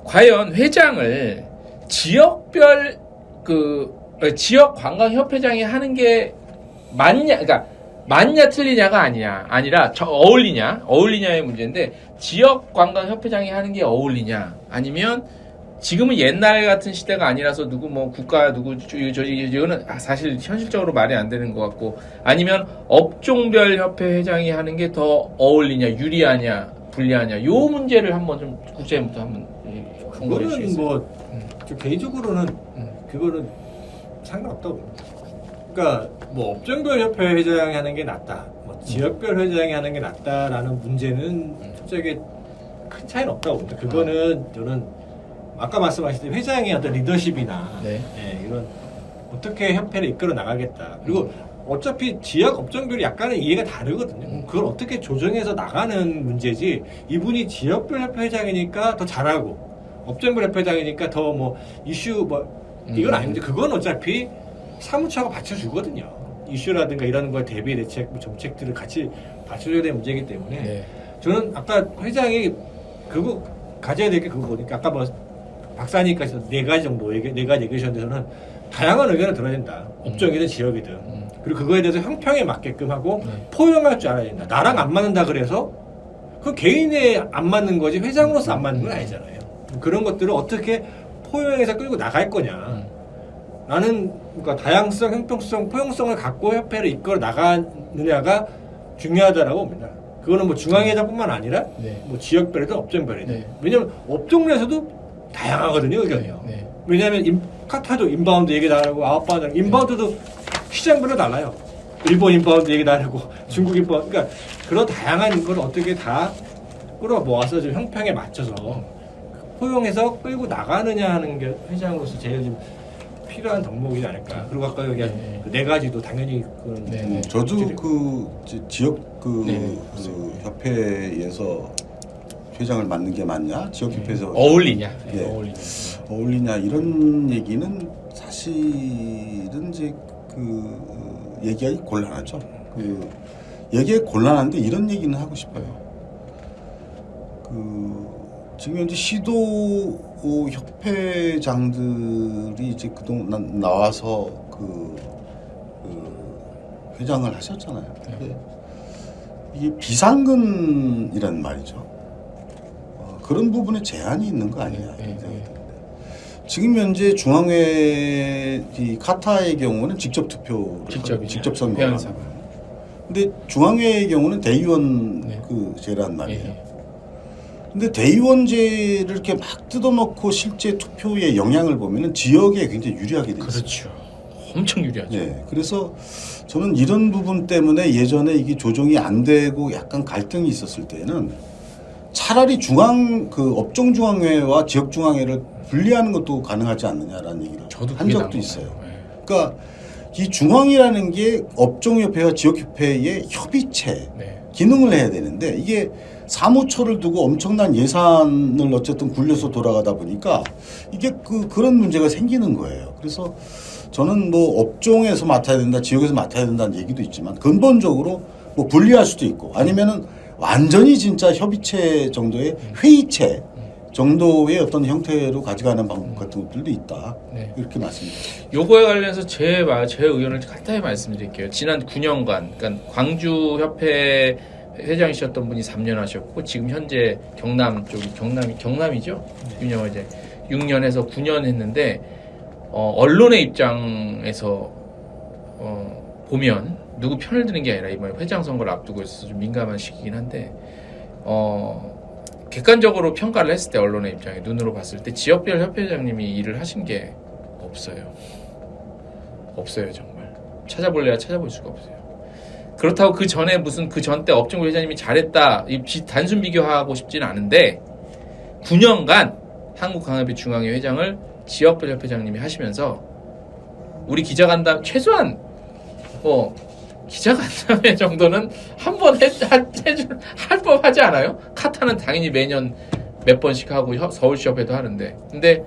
과연 회장을 지역별 지역 관광 협회장이 하는 게 맞냐, 그러니까 맞냐 틀리냐가 아니라 어울리냐의 문제인데, 지역 관광 협회장이 하는 게 어울리냐, 아니면 지금은 옛날 같은 시대가 아니라서 누구 뭐 국가 누구 이거는 사실 현실적으로 말이 안 되는 것 같고, 아니면 업종별 협회 회장이 하는 게 더 어울리냐, 유리하냐, 불리하냐, 요 문제를 한번 좀 국장님부터 한번 그거는 저 개인적으로는 그거는 상관없다고 봅니다. 그러니까 뭐 업종별 협회 회장이 하는 게 낫다, 뭐 지역별 회장이 하는 게 낫다라는 문제는 솔직히 큰 차이는 없다고 봅니다. 그거는 저는 아까 말씀하신 회장의 어떤 리더십이나 이런 어떻게 협회를 이끌어 나가겠다. 그리고 어차피 지역 업종별이 약간은 이해가 다르거든요. 그걸 어떻게 조정해서 나가는 문제지, 이분이 지역별 협회 회장이니까 더 잘하고 업종별 협회 회장이니까 더 뭐 이슈 이건 아닌데, 그건 어차피 사무처가 받쳐주거든요. 이슈라든가 이런 걸 대비 대책, 정책들을 같이 받쳐줘야 되는 문제이기 때문에 저는 아까 회장이 그거 가져야 될 게 그거 보니까 아까 뭐 박사님께서 4가지 정도 4가지 얘기하셨는데, 저는 다양한 의견을 들어야 된다. 업종이든 지역이든. 그리고 그거에 대해서 형평에 맞게끔 하고 포용할 줄 알아야 된다. 나랑 안 맞는다 그래서 그 개인에 안 맞는 거지 회장으로서 안 맞는 건 아니잖아요. 그런 것들을 어떻게 포용해서 끌고 나갈 거냐. 라는, 그러니까 다양성, 형평성, 포용성을 갖고 협회를 이끌어 나가느냐가 중요하다라고 봅니다. 그거는 뭐 중앙회장뿐만 아니라 뭐 지역별이든 업종별이든. 왜냐면 업종에서도 다양하거든요, 의견이요. 왜냐하면 카타도 인바운드 얘기 다르고 아웃바운드, 인바운드도 시장별로 달라요. 일본 인바운드 얘기 다르고 중국 인바운드, 그러니까 그런 다양한 걸 어떻게 다 끌어 모아서 좀 형평에 맞춰서 포용해서 끌고 나가느냐 하는 게 회장으로서 제일 좀 필요한 덕목이지 않을까. 그리고 아까 얘기한 그 4가지도 당연히 저도 그 지역 협회에서 회장을 맡는 게 맞냐, 지역협회에서 어울리냐, 어울리냐 이런 얘기는 사실은 이제 얘기하기 곤란하죠. 얘기하기 곤란한데 이런 얘기는 하고 싶어요. 지금 현재 시도 협회장들이 이제 그동안 나와서 회장을 하셨잖아요. 이게 비상근이란 말이죠. 그런 부분에 제한이 있는 거 아니냐. 지금 현재 중앙회 카타의 경우는 직접 투표, 직접 선거를 하고, 근데 중앙회의 경우는 대의원 제란 말이에요. 근데 대의원제를 이렇게 막 뜯어놓고 실제 투표에 영향을 보면은 지역에 굉장히 유리하게 되죠. 그렇죠. 엄청 유리하죠. 그래서 저는 이런 부분 때문에 예전에 이게 조정이 안 되고 약간 갈등이 있었을 때는 차라리 업종중앙회와 지역중앙회를 분리하는 것도 가능하지 않느냐라는 얘기를 한 적도 있어요. 그러니까 이 중앙이라는 게 업종협회와 지역협회의 협의체 기능을 해야 되는데, 이게 사무처를 두고 엄청난 예산을 어쨌든 굴려서 돌아가다 보니까 이게 그런 문제가 생기는 거예요. 그래서 저는 뭐 업종에서 맡아야 된다, 지역에서 맡아야 된다는 얘기도 있지만, 근본적으로 뭐 분리할 수도 있고, 아니면은 완전히 진짜 협의체 정도의 회의체 정도의 어떤 형태로 가져가는 방법 같은 것들도 있다. 이렇게 말씀드립니다. 요거에 관련해서 제 의견을 간단히 말씀드릴게요. 지난 9년간, 그러니까 광주협회 회장이셨던 분이 3년 하셨고, 지금 현재 경남이죠? 유명한 이제 6년에서 9년 했는데, 언론의 입장에서 보면 누구 편을 드는 게 아니라 이번에 회장 선거를 앞두고 있어서 좀 민감한 시기긴 한데, 객관적으로 평가를 했을 때 언론의 입장에 눈으로 봤을 때 지역별 협회장님이 일을 하신 게 없어요. 정말. 찾아볼래야 찾아볼 수가 없어요. 그렇다고 그 전에 그 전 때 업종부 회장님이 잘했다 단순 비교하고 싶지는 않은데, 9년간 한국강협회 중앙회 회장을 지역별 협회장님이 하시면서 우리 기자간담 최소한 기자간담회 정도는 한 번 할 법하지 않아요? 카타는 당연히 매년 몇 번씩 하고 서울시협회도 하는데, 근데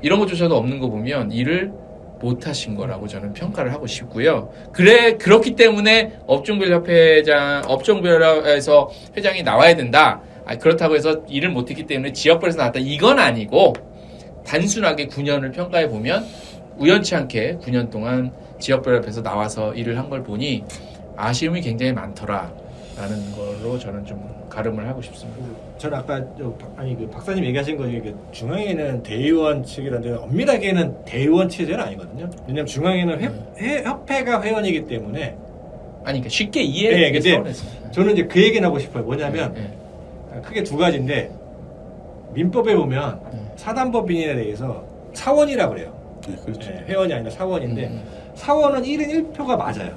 이런 것조차도 없는 거 보면 일을 못 하신 거라고 저는 평가를 하고 싶고요. 그렇기 때문에 업종별에서 회장이 나와야 된다. 그렇다고 해서 일을 못했기 때문에 지역별에서 나왔다 이건 아니고 단순하게 9년을 평가해 보면 우연치 않게 9년 동안 지역별 협회에서 나와서 일을 한 걸 보니 아쉬움이 굉장히 많더라라는 걸로 저는 좀 가름을 하고 싶습니다. 저는 아까 그 박사님 얘기하신 거 중에 그 중앙에는 대의원 측이라는데 엄밀하게는 대의원 체제는 아니거든요. 왜냐하면 중앙에는 협회가 회원이기 때문에 그러니까 쉽게 이해하기 서운해서 저는 이제 그 얘기는 하고 싶어요. 뭐냐면 크게 두 가지인데 민법에 보면 사단법인에 대해서 사원이라고 그래요. 그렇죠. 회원이 아니라 사원인데 사원은 1인 1표가 맞아요.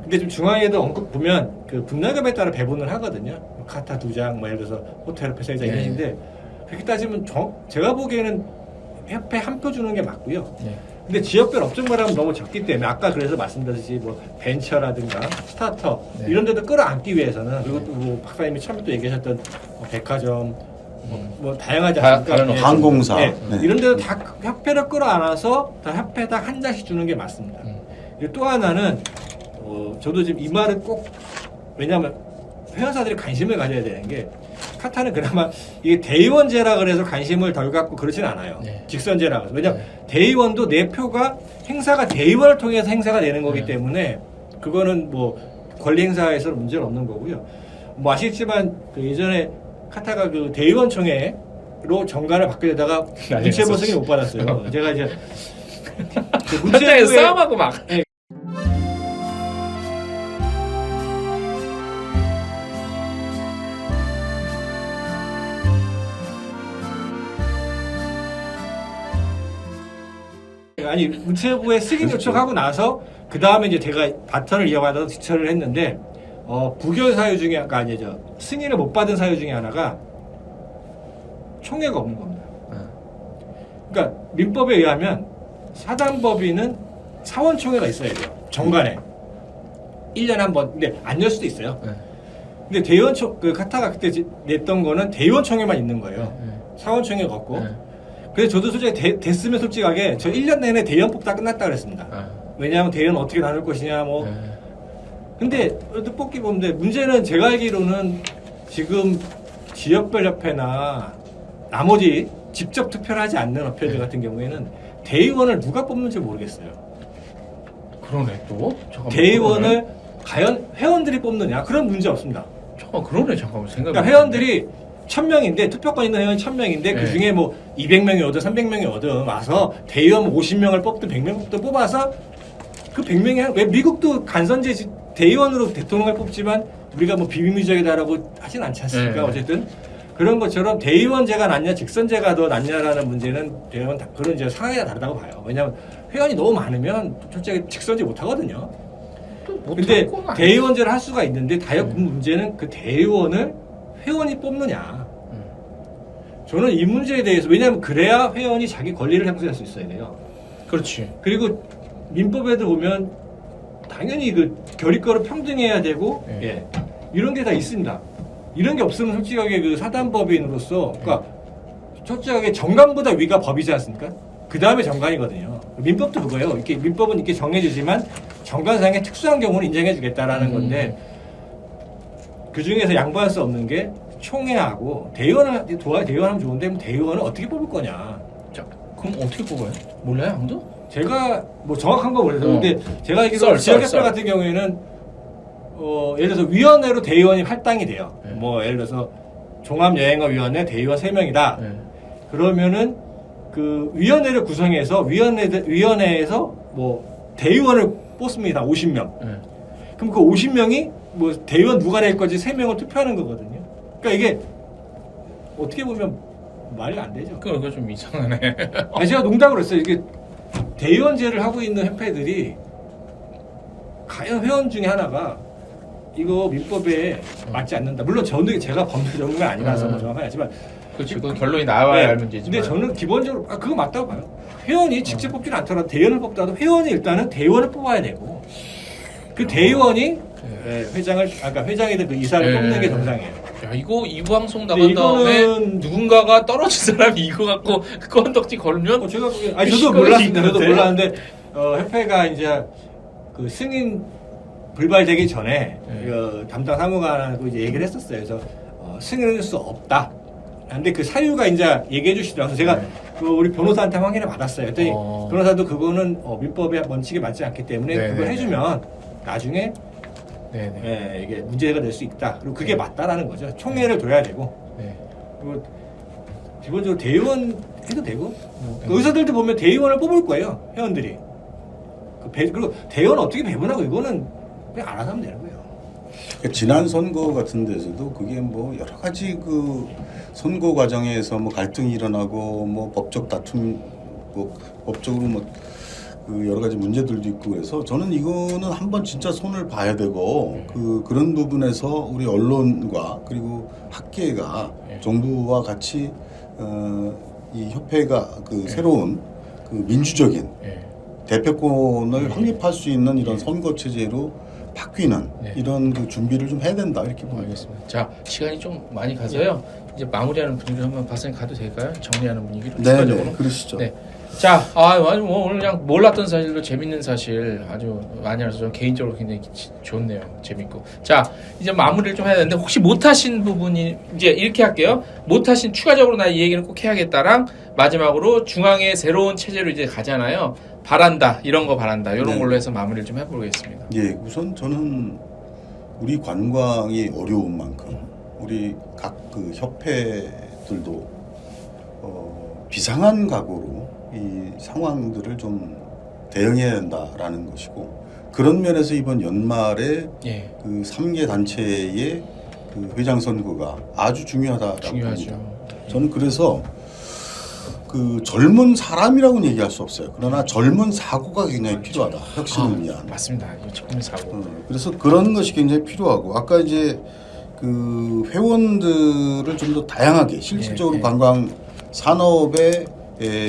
근데 좀 중앙에도 언급 보면 그 분담금에 따라 배분을 하거든요. 카타 2장, 뭐 예를 들어서 호텔 협회 3장 이런데 그렇게 따지면 제가 보기에는 협회 한 표 주는 게 맞고요. 근데 지역별 업종별하면 너무 적기 때문에 아까 그래서 말씀드렸듯이 뭐 벤처라든가 스타트업 이런 데도 끌어안기 위해서는 그리고 또 뭐 박사님이 처음에 또 얘기하셨던 뭐 백화점 뭐 다양하지 않습니까? 항공사 이런 데도 다 협회를 끌어안아서 다 협회당 한 장씩 주는 게 맞습니다. 그리고 또 하나는 저도 지금 이 말은 꼭 왜냐하면 회원사들이 관심을 가져야 되는 게 카타는 그나마 이게 대의원제라 그래서 관심을 덜 갖고 그러진 않아요. 직선제라 그래서 왜냐하면 대의원도 내 표가 행사가 대의원을 통해서 행사가 되는 거기 때문에 그거는 뭐 권리 행사에서는 문제는 없는 거고요. 뭐 아시겠지만 그 예전에 카타가 그 대의원총회로 정관을 받게 되다가 문체부 승인 못 받았어요. 제가 이제 그 문체부에 싸움하고 막. 아니 문체부에 승인 요청하고 나서 그 다음에 이제 제가 바턴을 이어가서 지처를 했는데 부결 사유 중에 아니죠 승인을 못 받은 사유 중에 하나가 총회가 없는 겁니다. 그러니까 민법에 의하면 사단법인은 사원총회가 있어야 돼요. 정관에 1년에 한 번. 근데 안 열 수도 있어요. 근데 그 카타가 그때 냈던 거는 대의원총회만 있는 거예요. 사원총회가 없고. 그래서 저도 솔직히 됐으면 솔직하게 저 1년 내내 대의원 뽑다 끝났다 그랬습니다. 왜냐하면 대의원 어떻게 나눌 것이냐 뭐. 근데 뜻밖의 보는데 문제는 제가 알기로는 지금 지역별 협회나 나머지 직접 투표를 하지 않는 협회들 같은 경우에는 대의원을 누가 뽑는지 모르겠어요. 그러네 또. 잠깐만, 대의원을 과연 회원들이 뽑느냐 그런 문제 없습니다. 그러네 잠깐만 생각. 그러니까 회원들이 1000명인데 투표권 있는 회원이 1000명인데 그 중에 뭐 200명이 오든 300명이 오든 와서 대의원 50명을 뽑든 100명 뽑든 뽑아서 그 100명이 왜 미국도 간선제 대의원으로 대통령을 뽑지만 우리가 뭐 비밀주의다라고 하진 않지 않습니까? 어쨌든 그런 것처럼 대의원제가 낫냐 직선제가 더 낫냐라는 문제는 대의원 그런 이제 상황이 다르다고 봐요. 왜냐하면 회원이 너무 많으면 솔직히 직선제 못 하거든요. 근데 대의원제를 할 수가 있는데 문제는 그 대의원을 회원이 뽑느냐. 저는 이 문제에 대해서 왜냐하면 그래야 회원이 자기 권리를 행사할 수 있어야 돼요. 그렇지. 그리고 민법에도 보면 당연히 그 결의권을 평등해야 되고 이런 게 다 있습니다. 이런 게 없으면 솔직하게 그 사단법인으로서 그러니까 솔직하게 정관보다 위가 법이지 않습니까? 그 다음에 정관이거든요. 민법도 그거예요. 이렇게 민법은 이렇게 정해주지만 정관상의 특수한 경우는 인정해주겠다라는 건데 그 중에서 양보할 수 없는 게 총회하고 대의원하면 좋은데 뭐 대의원을 어떻게 뽑을 거냐? 자, 그럼 어떻게 뽑아요? 몰라요, 아무도? 제가 뭐 정확한 거 몰라요. 근데 제가 알기로 지역협회 같은 경우에는 예를 들어서 위원회로 대의원이 할당이 돼요. 뭐 예를 들어서 종합여행어위원회 대의원 3명이다. 그러면은 그 위원회를 구성해서 위원회에서 뭐 대의원을 뽑습니다. 50명. 그럼 그 50명이 뭐 대의원 누가 낼 건지 3명을 투표하는 거거든요. 그러니까 이게 어떻게 보면 말이 안 되죠. 그거 좀 이상하네. 제가 농담으로 했어요. 이게 대의원제를 하고 있는 협회들이 과연 회원 중에 하나가 이거 민법에 맞지 않는다. 물론 저는 제가 법률 전문가 아니라서 뭐 정확하지 않지만 그렇지. 그 결론이 나와야 할 문제지만. 근데 저는 기본적으로 그거 맞다고 봐요. 회원이 직접 뽑지는 않더라도 대의원을 뽑더라도 회원이 일단은 대의원을 뽑아야 되고 그 대의원이 그러니까 회장이든 그 이사를 뽑는 게 정상이에요. 야, 이거 이 방송 나간 다음에 누군가가 떨어진 사람이 이거 갖고 그 건덕지 걸면 제가 보기엔 저도 몰랐습니다. 저도 몰랐는데 협회가 이제 그 승인 불발되기 전에 그 담당 사무관하고 이제 얘기를 했었어요. 그래서 승인할 수 없다. 근데 그 사유가 이제 얘기해 주시더라고요. 제가 네. 그 우리 변호사한테 확인을 받았어요. 그랬더니 변호사도 그거는 민법에 원칙에 맞지 않기 때문에 네, 그걸 네, 해주면 나중에 네네. 예, 이게 문제가 될 수 있다. 그리고 그게 맞다라는 거죠. 총회를 둬야 되고 네. 그리고 기본적으로 대의원 해도 되고 그 의사들도 보면 대의원을 뽑을 거예요. 회원들이. 그리고 대의원 어떻게 배분하고 이거는 그냥 알아서 하면 되는 거예요. 그러니까 지난 선거 같은 데서도 그게 뭐 여러 가지 그 선거 과정에서 뭐 갈등이 일어나고 뭐 법적 다툼 뭐 법적으로 뭐 그 여러 가지 문제들도 있고 그래서 저는 이거는 한번 진짜 손을 봐야 되고 그런 부분에서 우리 언론과 그리고 학계가 정부와 같이 이 협회가 그 새로운 그 민주적인 대표권을 확립할 수 있는 이런 선거 체제로 바뀌는 이런 그 준비를 좀 해야 된다 이렇게 봅니다. 알겠습니다. 자, 시간이 좀 많이 가서요. 이제 마무리하는 분위기로 한번 박사님 가도 될까요? 정리하는 분위기로. 네, 그러시죠. 네. 자, 아주 뭐 오늘 그냥 몰랐던 사실도 재밌는 사실 아주 많이 알아서 저는 개인적으로 굉장히 좋네요. 재밌고. 자, 이제 마무리를 좀 해야 되는데 혹시 못하신 부분이 이제 이렇게 할게요. 못하신 추가적으로 나 이 얘기는 꼭 해야겠다랑 마지막으로 중앙의 새로운 체제로 이제 가잖아요. 바란다 이런 거 바란다 이런 네. 걸로 해서 마무리를 좀 해보겠습니다. 예, 우선 저는 우리 관광이 어려운 만큼 우리 각 그 협회들도 비상한 각오로 이 상황들을 좀 대응해야 된다라는 것이고 그런 면에서 이번 연말에 그 3개 단체의 그 회장 선거가 아주 중요하다라고 봅니다. 저는 그래서 그 젊은 사람이라고는 얘기할 수 없어요. 그러나 젊은 사고가 굉장히 필요하다. 혁신을 위한. 맞습니다. 이 젊은 사고. 그래서 그런 것이 굉장히 필요하고 아까 이제 그 회원들을 좀 더 다양하게 실질적으로 관광 산업의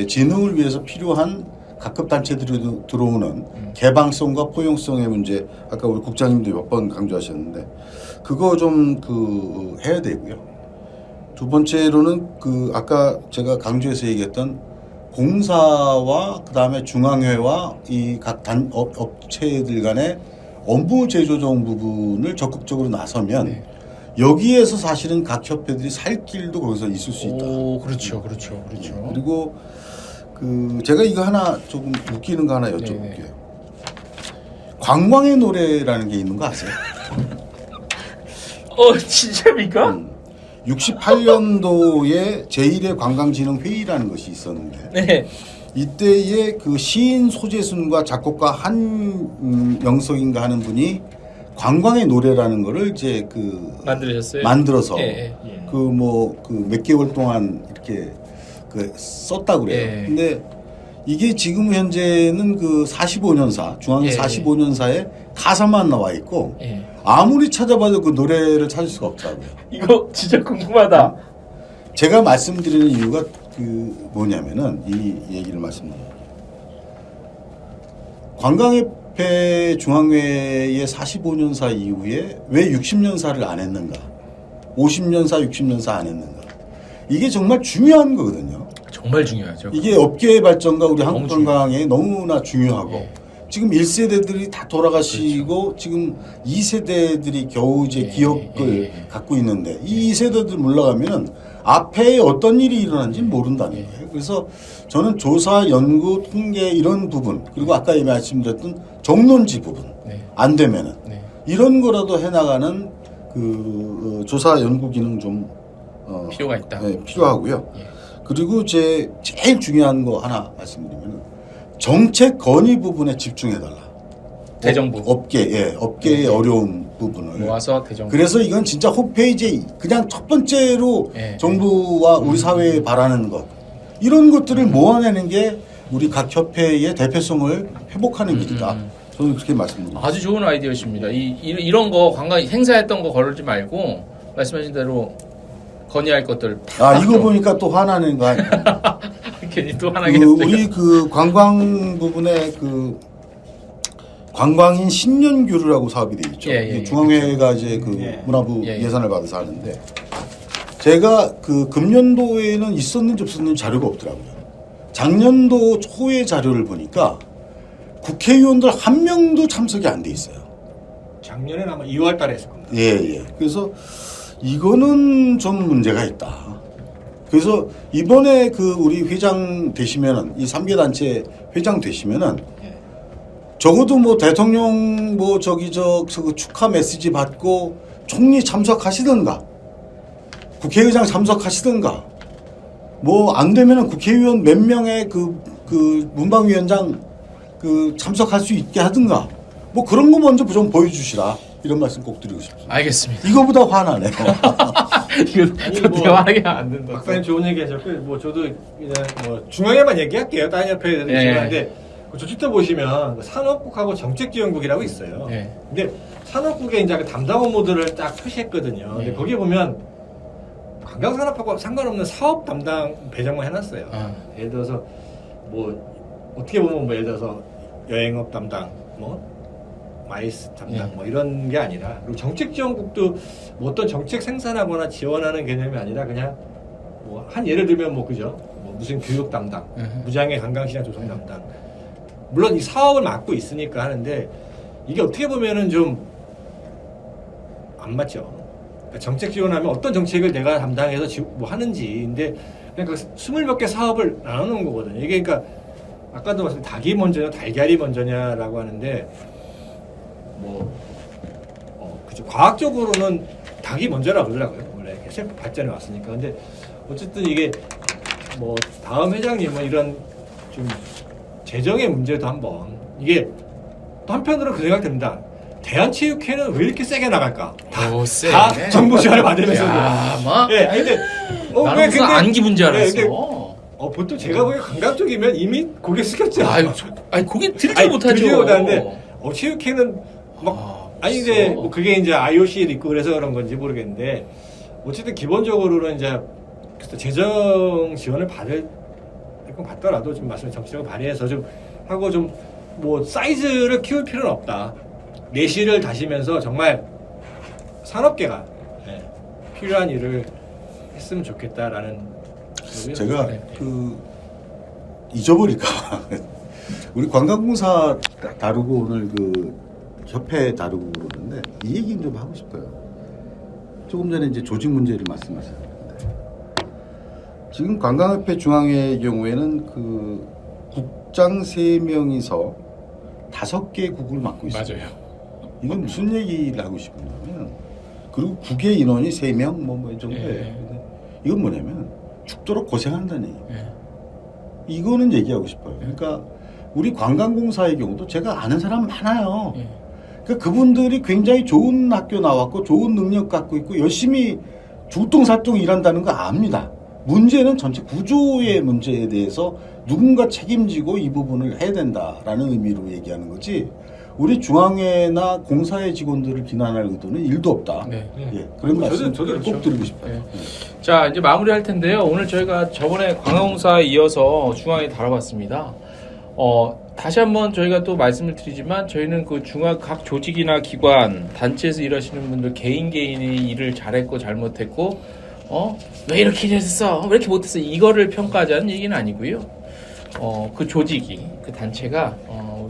진흥을 위해서 필요한 각급 단체들이 들어오는 개방성과 포용성의 문제 아까 우리 국장님도 몇 번 강조하셨는데 그거 좀 그 해야 되고요. 두 번째로는 그 아까 제가 강조해서 얘기했던 공사와 그다음에 중앙회와 이 각 업체들 간의 업무 제조적 부분을 적극적으로 나서면 여기에서 사실은 각 협회들이 살 길도 거기서 있을 수 있다. 오, 그렇죠. 그리고 그 제가 이거 하나 조금 웃기는 거 하나 여쭤볼게요. 관광의 노래라는 게 있는 거 아세요? 진짜입니까? 68년도에 제1회 관광진흥회의라는 것이 있었는데 네. 이때에 그 시인 소재순과 작곡가 한영석인가 하는 분이 관광의 노래라는 거를 이제 그 만들으셨어요? 만들어서 그 뭐 그 몇 개월 동안 이렇게 그 썼다고 그래요. 근데 이게 지금 현재는 그 45년사 중앙 45년사에 가사만 나와 있고 아무리 찾아봐도 그 노래를 찾을 수가 없더라고요. 이거 진짜 궁금하다. 제가 말씀드리는 이유가 그 뭐냐면은 이 얘기를 말씀드려요. 관광협회 중앙회의 45년사 이후에 왜 60년사를 안 했는가? 50년사, 60년사 안 했는가? 이게 정말 중요한 거거든요. 정말 중요하죠. 이게 업계의 발전과 우리 한국 관광에 너무나 중요하고 지금 1세대들이 다 돌아가시고 지금 2세대들이 겨우 이제 기억을 갖고 있는데 이 2세대들 물러가면은 앞에 어떤 일이 일어난지 모른다는 거예요. 그래서 저는 조사, 연구, 통계 이런 부분 그리고 아까 말씀드렸던 정론지 부분 안 되면은 이런 거라도 해나가는 그 조사, 연구 기능 좀 필요가 있다. 필요하고요. 그리고 제일 중요한 거 하나 말씀드리면 정책 건의 부분에 집중해달라. 대정부. 업계의 어려운 부분을 모아서 대정부. 그래서 이건 진짜 홈페이지에 그냥 첫 번째로 정부와 우리 사회에 바라는 것 이런 것들을 모아내는 게 우리 각 협회의 대표성을 회복하는 길이다. 저는 그렇게 말씀드립니다. 아주 좋은 아이디어십니다. 이런 거 관광 행사했던 거 걸지 말고 말씀하신 대로 건의할 것들. 이거 보니까 또 화나는 거 아니에요? 괜히 또 화나겠어요. 우리 그 관광 부분에 그 관광인 신년규르라고 사업이 돼 있죠. 중앙회가 이제 그 문화부 예산을 받아서 하는데 제가 그 금년도에는 있었는지 없었는지 자료가 없더라고요. 작년도 초의 자료를 보니까 국회의원들 한 명도 참석이 안 돼 있어요. 작년에는 아마 2월 달에 했을 겁니다. 그래서 이거는 좀 문제가 있다. 그래서 이번에 그 우리 회장 되시면은 이 3개 단체 회장 되시면은 적어도 뭐 대통령 뭐 저기 그 축하 메시지 받고 총리 참석하시든가 국회의장 참석하시든가 뭐 안 되면은 국회의원 몇 명의 그 문방위원장 그 참석할 수 있게 하든가 뭐 그런 거 먼저 좀 보여주시라 이런 말씀 꼭 드리고 싶습니다. 알겠습니다. 이거보다 화나네요. 이거 더 대화하게 안 된다. 박사님 좋은 얘기 하셨고 뭐 저도 그냥 뭐 중앙에만 얘기할게요. 다른 협회들은 중요한데 저쪽 때 보시면 산업국하고 정책지원국이라고 있어요. 근데 산업국에 이제 담당 업무들을 딱 표시했거든요. 근데 거기에 보면 관광산업하고 상관없는 사업 담당 배정만 해놨어요. 예를 들어서 뭐 어떻게 보면 뭐 예를 들어서 여행업 담당, 뭐 마이스 담당, 뭐 이런 게 아니라 그리고 정책지원국도 뭐 어떤 정책 생산하거나 지원하는 개념이 아니라 그냥 뭐 한 예를 들면 뭐 그죠? 뭐 무슨 교육 담당, 무장애 관광시장 조성 담당. 물론 이 사업을 맡고 있으니까 하는데 이게 어떻게 보면은 좀 안 맞죠. 그러니까 정책 지원하면 어떤 정책을 내가 담당해서 뭐 하는지. 근데 그냥 그 20몇 개 사업을 나누는 거거든요. 이게 그러니까 아까도 말씀 닭이 먼저냐 달걀이 먼저냐라고 하는데 뭐 그죠. 과학적으로는 닭이 먼저라고 그러더라고요. 원래 셀프 발전해 왔으니까. 근데 어쨌든 이게 뭐 다음 회장님은 이런 좀 재정의 문제도 한번 이게 또 한편으로 그 생각 듭니다. 대한체육회는 왜 이렇게 세게 나갈까? 다 정부 지원을 받으면서. 예, 근데 나는 무슨 안기 문제 알았어. 근데, 보통 제가 보기에 관광 쪽이면 이미 고개 숙였죠. 아니 고개 들지 못하죠. 들지 못하는데 체육회는 막 이제 뭐 그게 이제 IOC에 있고 그래서 그런 건지 모르겠는데 어쨌든 기본적으로는 이제 재정 지원을 받더라도 좀 말씀을 정치적으로 발휘해서 좀 하고 좀 뭐 사이즈를 키울 필요는 없다. 내실을 다시면서 정말 산업계가 필요한 일을 했으면 좋겠다라는. 제가 잊어버릴까 우리 관광공사 다루고 오늘 그 협회 다루고 그러는데 이 얘기는 좀 하고 싶어요. 조금 전에 이제 조직 문제를 말씀하셨는데 지금 관광협회 중앙회의 경우에는 그 국장 3명이서 5개 국을 맡고 있어요. 맞아요. 이건 무슨 얘기를 하고 싶냐면 그리고 국회 인원이 3명 뭐 이 정도예요. 이건 뭐냐면 죽도록 고생한다는 얘기예요. 이거는 얘기하고 싶어요. 그러니까 우리 관광공사의 경우도 제가 아는 사람 많아요. 그러니까 그분들이 굉장히 좋은 학교 나왔고 좋은 능력 갖고 있고 열심히 죽동살동 일한다는 거 압니다. 문제는 전체 구조의 문제에 대해서 누군가 책임지고 이 부분을 해야 된다라는 의미로 얘기하는 거지 우리 중앙회나 공사의 직원들을 비난할 의도는 1도 없다. 그런 말씀 저도 꼭 드리고 싶어요. 자, 이제 마무리할 텐데요. 오늘 저희가 저번에 관광공사에 이어서 중앙회 다뤄봤습니다. 다시 한번 저희가 또 말씀을 드리지만 저희는 그 중앙 각 조직이나 기관, 단체에서 일하시는 분들 개인이 일을 잘했고 잘못했고 왜 이렇게 됐어? 왜 이렇게 못했어? 이거를 평가하자는 얘기는 아니고요. 그 조직이, 그 단체가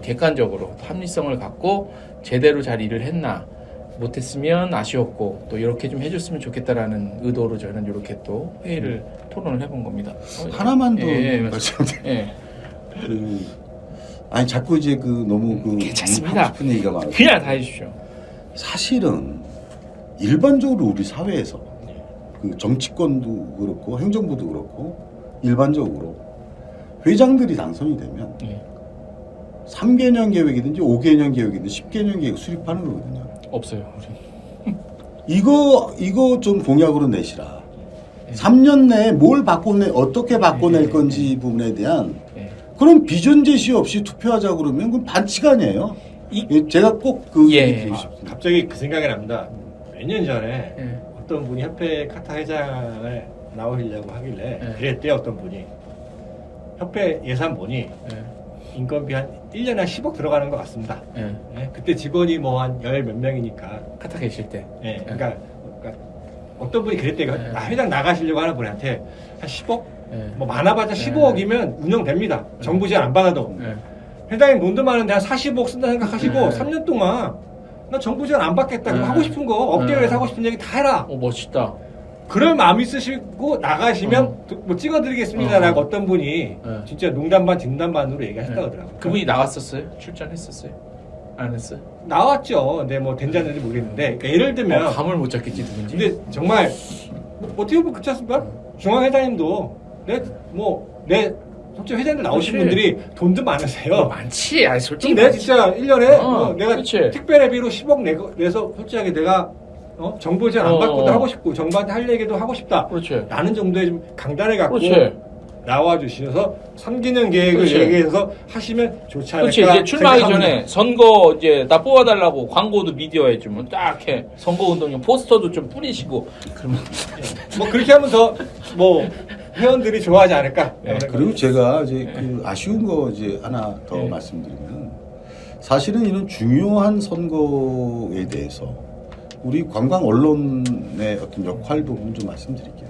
객관적으로 합리성을 갖고 제대로 잘 일을 했나 못했으면 아쉬웠고 또 이렇게 좀 해줬으면 좋겠다라는 의도로 저희는 이렇게 또 회의를 토론을 해본 겁니다. 하나만 더 말씀드릴게요. 아니 자꾸 이제 너무 괜찮습니다. 하고 싶은 얘기가 많아요. 그냥 다 해주십시오. 사실은 일반적으로 우리 사회에서 그 정치권도 그렇고 행정부도 그렇고 일반적으로 회장들이 당선이 되면 3개년 계획이든지 5개년 계획이든지 10개년 계획 수립하는 거거든요. 없어요. 이거 좀 공약으로 내시라. 3년 내에 뭘 어떻게 바꿔낼 건지 부분에 대한 그런 비전 제시 없이 투표하자 그러면 그건 반칙 아니에요. 제가 꼭 얘기하고 싶습니다. 갑자기 그 생각이 납니다. 몇 년 전에 어떤 분이 협회 카타 회장을 나오시려고 하길래 그랬대요. 어떤 분이 협회 예산 보니 인건비 한 1년에 한 10억 들어가는 것 같습니다. 그때 직원이 뭐 한 10 몇 명이니까 카타 계실 때. 그러니까 어떤 분이 그랬대요. 회장 나가시려고 하는 분한테 한 10억? 뭐 많아봤자 15억이면 운영됩니다. 정부 지원 안 받아도. 회장님 돈도 많은데 한 40억 쓴다 생각하시고 3년 동안 나 정부 지원 안 받겠다. 그럼 네. 하고 싶은 거 업계에서 하고 싶은 얘기 다 해라. 멋있다. 그럴 마음 있으시고 나가시면 뭐 찍어드리겠습니다라고 어떤 분이 네. 진짜 농담 반 진담 반으로 얘기하셨다고 하더라고요. 그분이 나갔었어요? 출전했었어요? 안 했어요? 나왔죠. 근데 뭐 된자는지 모르겠는데 그러니까 예를 들면 감을 못 잡겠지 누군지. 근데 정말 어떻게 보면 그렇지 않습니까? 중앙회장님도 내 솔직히 회장님 나오신 그렇지. 분들이 돈도 많으세요. 많지. 아니 솔직히 내가 진짜 1년에 내가 그렇지. 특별회비로 10억 내서 솔직하게 내가 정부 지원 안 받고도 하고 싶고 정부한테 할 얘기도 하고 싶다. 그렇지. 라는 정도의 좀 강단을 갖고 그렇지. 나와주셔서 3기년 계획을 그렇지. 얘기해서 하시면 좋지 않을까 그렇지. 이제 출마하기 생각합니다. 전에 선거 이제 나 뽑아달라고 광고도 미디어에 좀 딱 해. 선거운동용 포스터도 좀 뿌리시고 그러면 뭐 그렇게 하면 더 뭐 회원들이 좋아하지 않을까. 그리고 제가 이제 그 아쉬운 거 이제 하나 더 말씀드리면 사실은 이런 중요한 선거에 대해서 우리 관광 언론의 어떤 역할 부분 좀 말씀드릴게요.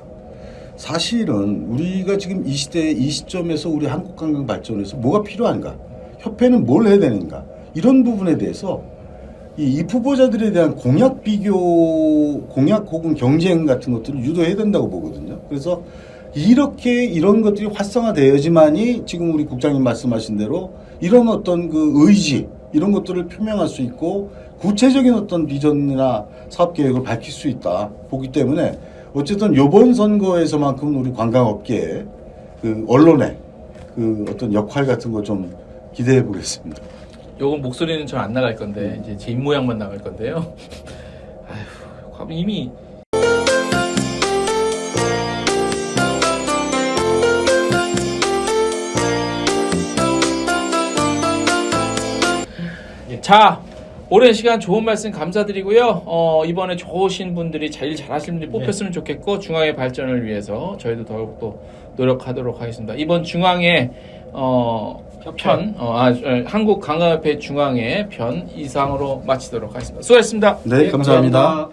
사실은 우리가 지금 이 시대 이 시점에서 우리 한국 관광 발전에서 뭐가 필요한가? 협회는 뭘 해야 되는가? 이런 부분에 대해서 이 후보자들에 대한 공약 비교, 공약 혹은 경쟁 같은 것들을 유도해야 된다고 보거든요. 그래서 이렇게 이런 것들이 활성화되어야지만이 지금 우리 국장님 말씀하신 대로 이런 어떤 그 의지 이런 것들을 표명할 수 있고 구체적인 어떤 비전이나 사업 계획을 밝힐 수 있다 보기 때문에 어쨌든 이번 선거에서만큼 우리 관광업계의 그 언론의 그 어떤 역할 같은 거 좀 기대해 보겠습니다. 요건 목소리는 전 안 나갈 건데 이제 제 입모양만 나갈 건데요. 아휴, 이미 자, 오랜 시간 좋은 말씀 감사드리고요. 이번에 좋으신 분들이 제일 잘하시는 분들이 뽑혔으면 좋겠고 중앙의 발전을 위해서 저희도 더욱더 노력하도록 하겠습니다. 이번 중앙의 한국 관광협회 중앙회 편 이상으로 마치도록 하겠습니다. 수고하셨습니다. 네, 감사합니다.